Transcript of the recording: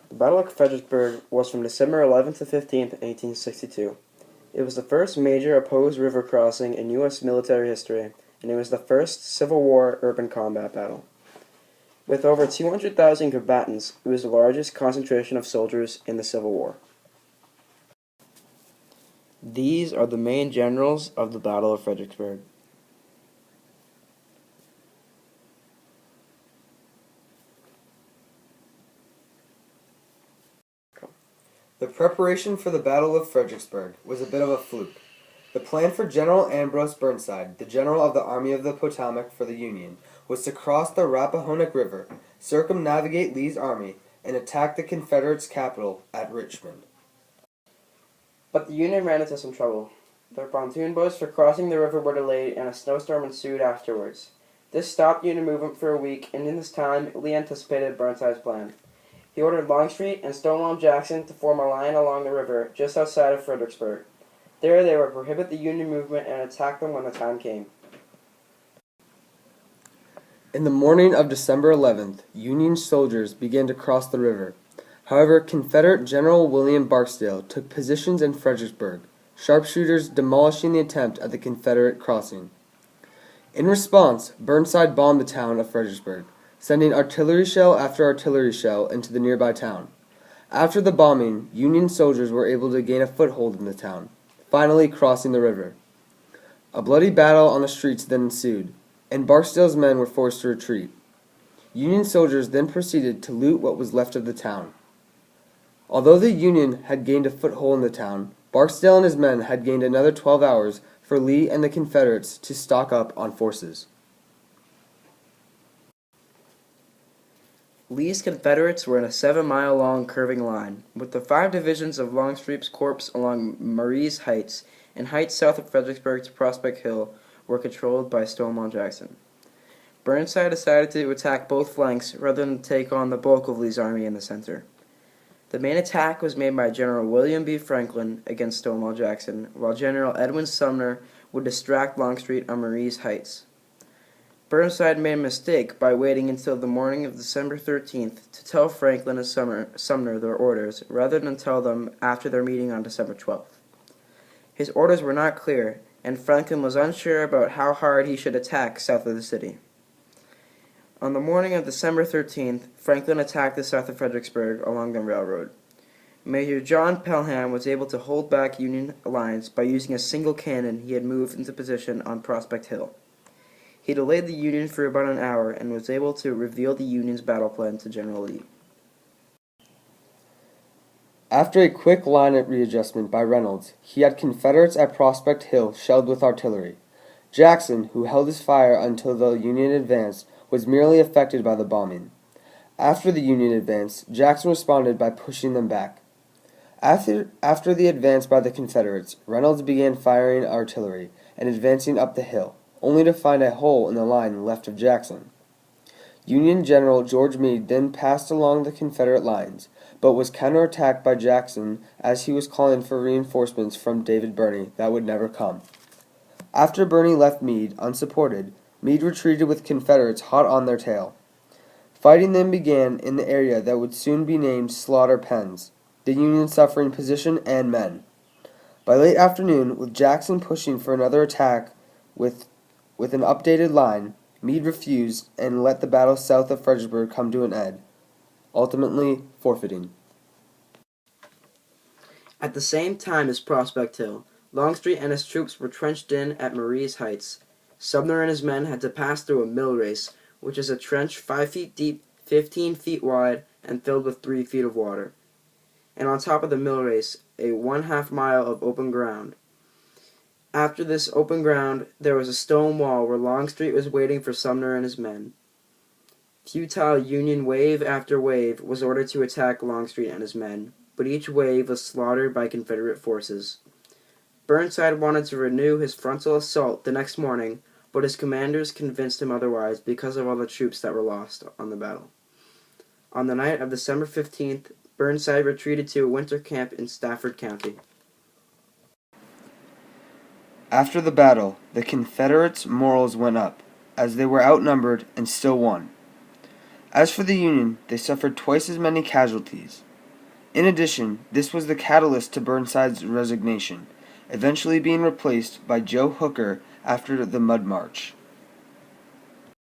The Battle of Fredericksburg was from December 11th to 15th, 1862. It was the first major opposed river crossing in U.S. military history, and it was the first Civil War urban combat battle. With over 200,000 combatants, it was the largest concentration of soldiers in the Civil War. These are the main generals of the Battle of Fredericksburg. The preparation for the Battle of Fredericksburg was a bit of a fluke. The plan for General Ambrose Burnside, the general of the Army of the Potomac for the Union, was to cross the Rappahannock River, circumnavigate Lee's army, and attack the Confederates' capital at Richmond. But the Union ran into some trouble. Their pontoon boats for crossing the river were delayed, and a snowstorm ensued afterwards. This stopped Union movement for a week, and in this time, Lee anticipated Burnside's plan. He ordered Longstreet and Stonewall Jackson to form a line along the river just outside of Fredericksburg. There they would prohibit the Union movement and attack them when the time came. In the morning of December 11th, Union soldiers began to cross the river. However, Confederate General William Barksdale took positions in Fredericksburg, sharpshooters demolishing the attempt at the Confederate crossing. In response, Burnside bombed the town of Fredericksburg, sending artillery shell after artillery shell into the nearby town. After the bombing, Union soldiers were able to gain a foothold in the town, finally crossing the river. A bloody battle on the streets then ensued, and Barksdale's men were forced to retreat. Union soldiers then proceeded to loot what was left of the town. Although the Union had gained a foothold in the town, Barksdale and his men had gained another 12 hours for Lee and the Confederates to stock up on forces. Lee's Confederates were in a 7-mile-long curving line, with the 5 divisions of Longstreet's corps along Marye's Heights and heights south of Fredericksburg to Prospect Hill were controlled by Stonewall Jackson. Burnside decided to attack both flanks rather than take on the bulk of Lee's army in the center. The main attack was made by General William B. Franklin against Stonewall Jackson, while General Edwin Sumner would distract Longstreet on Marye's Heights. Burnside made a mistake by waiting until the morning of December 13th to tell Franklin and Sumner their orders, rather than tell them after their meeting on December 12th. His orders were not clear, and Franklin was unsure about how hard he should attack south of the city. On the morning of December 13th, Franklin attacked the south of Fredericksburg along the railroad. Major John Pelham was able to hold back Union lines by using a single cannon he had moved into position on Prospect Hill. He delayed the Union for about an hour and was able to reveal the Union's battle plan to General Lee. After a quick line readjustment by Reynolds, he had Confederates at Prospect Hill shelled with artillery. Jackson, who held his fire until the Union advanced, was merely affected by the bombing. After the Union advance, Jackson responded by pushing them back. After the advance by the Confederates, Reynolds began firing artillery and advancing up the hill, only to find a hole in the line left of Jackson. Union General George Meade then passed along the Confederate lines, but was counterattacked by Jackson as he was calling for reinforcements from David Birney that would never come. After Birney left Meade unsupported, Meade retreated with Confederates hot on their tail. Fighting then began in the area that would soon be named Slaughter Pens, the Union suffering position and men. By late afternoon, with Jackson pushing for another attack with an updated line, Meade refused and let the battle south of Fredericksburg come to an end, ultimately forfeiting. At the same time as Prospect Hill, Longstreet and his troops were trenched in at Marye's Heights. Sumner and his men had to pass through a mill race, which is a trench 5 feet deep, 15 feet wide, and filled with 3 feet of water. And on top of the mill race, a 1/2 mile of open ground. After this open ground, there was a stone wall where Longstreet was waiting for Sumner and his men. Futile Union wave after wave was ordered to attack Longstreet and his men, but each wave was slaughtered by Confederate forces. Burnside wanted to renew his frontal assault the next morning, but his commanders convinced him otherwise because of all the troops that were lost on the battle. On the night of December 15th, Burnside retreated to a winter camp in Stafford County. After the battle, the Confederates' morals went up, as they were outnumbered and still won. As for the Union, they suffered twice as many casualties. In addition, this was the catalyst to Burnside's resignation, eventually being replaced by Joe Hooker after the Mud March.